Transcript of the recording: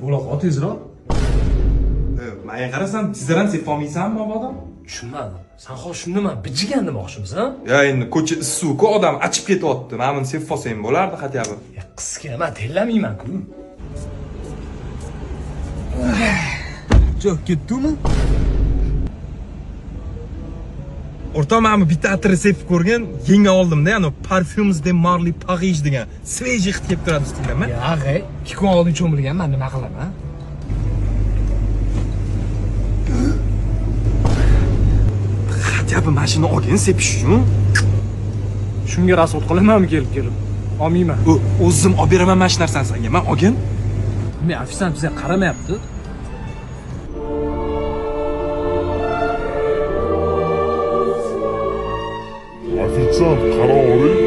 Bo'loq tezroq. Menga qarasam, tezlar ham sevib olmaysanmi, mabodo? Tushunmadim. Sen hozir shuni nima bijigan demoqchimisan? Ya endi ko'cha issiq-ku, odam achib ketyapti. Mana buni sevib olsang bo'lardi, хотя бы. Qizga men tellamayman-ku. Jo'q, ketdimi? O'rtoq, men bu bitta atri sevib ko'rgan, yenga oldim-da, ya'ni Parfums de Marly Paris degan svejiy hid kelib turadi ustingdan. Ya, g'ay, 2 kun oldin cho'milgan, men nima qilaman? Хотя бы mashina olgin sepish uchun. Shunga rasvot qilamanmi kelib? Olmayman. O'zim olib beraman mana shu narsani senga. Men olgin. Men ofisant bizga qaramayapti. Ofitsiant, qara oling.